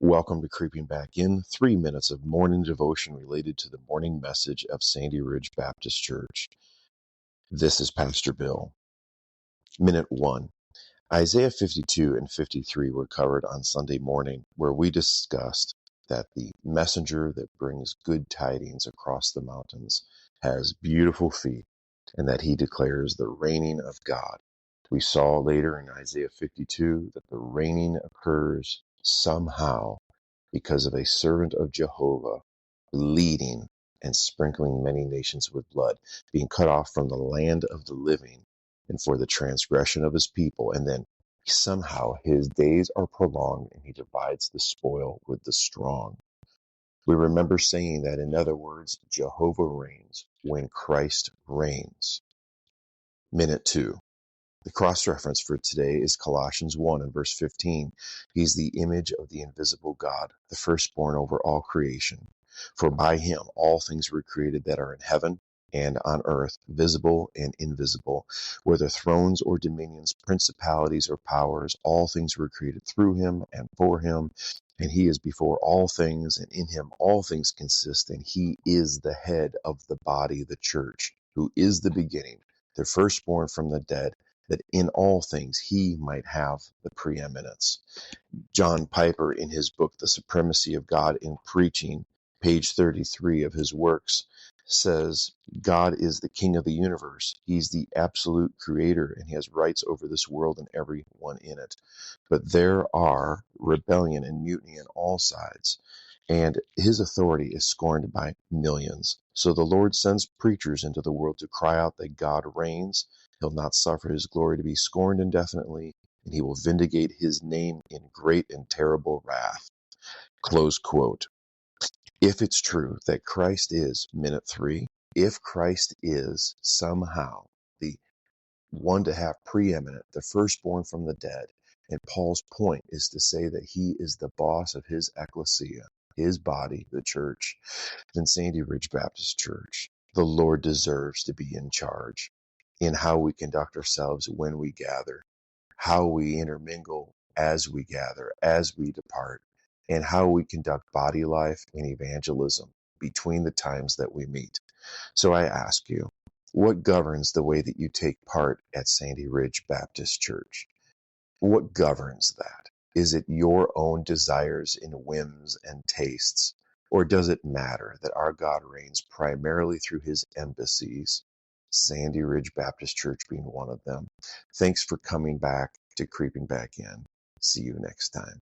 Welcome to Creeping Back In, 3 minutes of morning devotion related to the morning message of Sandy Ridge Baptist Church. This is Pastor Bill. Minute 1. Isaiah 52 and 53 were covered on Sunday morning, where we discussed that the messenger that brings good tidings across the mountains has beautiful feet, and that he declares the reigning of God. We saw later in Isaiah 52 that the reigning occurs somehow because of a servant of Jehovah leading and sprinkling many nations with blood, being cut off from the land of the living and for the transgression of his people. And then somehow his days are prolonged and he divides the spoil with the strong. We remember saying that, in other words, Jehovah reigns when Christ reigns. Minute 2. The cross-reference for today is Colossians 1 and verse 15. He's the image of the invisible God, the firstborn over all creation. For by him all things were created that are in heaven and on earth, visible and invisible, whether thrones or dominions, principalities or powers, all things were created through him and for him. And he is before all things, and in him all things consist, and he is the head of the body, the church, who is the beginning, the firstborn from the dead, that in all things he might have the preeminence. John Piper, in his book, The Supremacy of God in Preaching, page 33 of his works, says, God is the king of the universe. He's the absolute creator, and he has rights over this world and everyone in it. But there are rebellion and mutiny on all sides, and his authority is scorned by millions. So the Lord sends preachers into the world to cry out that God reigns. He'll not suffer his glory to be scorned indefinitely, and he will vindicate his name in great and terrible wrath. Close quote. If it's true that Christ is, minute 3, if Christ is somehow the one to have preeminent, the firstborn from the dead, and Paul's point is to say that he is the boss of his ecclesia, his body, the church, then Sandy Ridge Baptist Church, the Lord deserves to be in charge in how we conduct ourselves when we gather, how we intermingle as we gather, as we depart, and how we conduct body life and evangelism between the times that we meet. So I ask you, what governs the way that you take part at Sandy Ridge Baptist Church? What governs that? Is it your own desires and whims and tastes? Or does it matter that our God reigns primarily through his embassies, Sandy Ridge Baptist Church being one of them? Thanks for coming back to Creeping Back In. See you next time.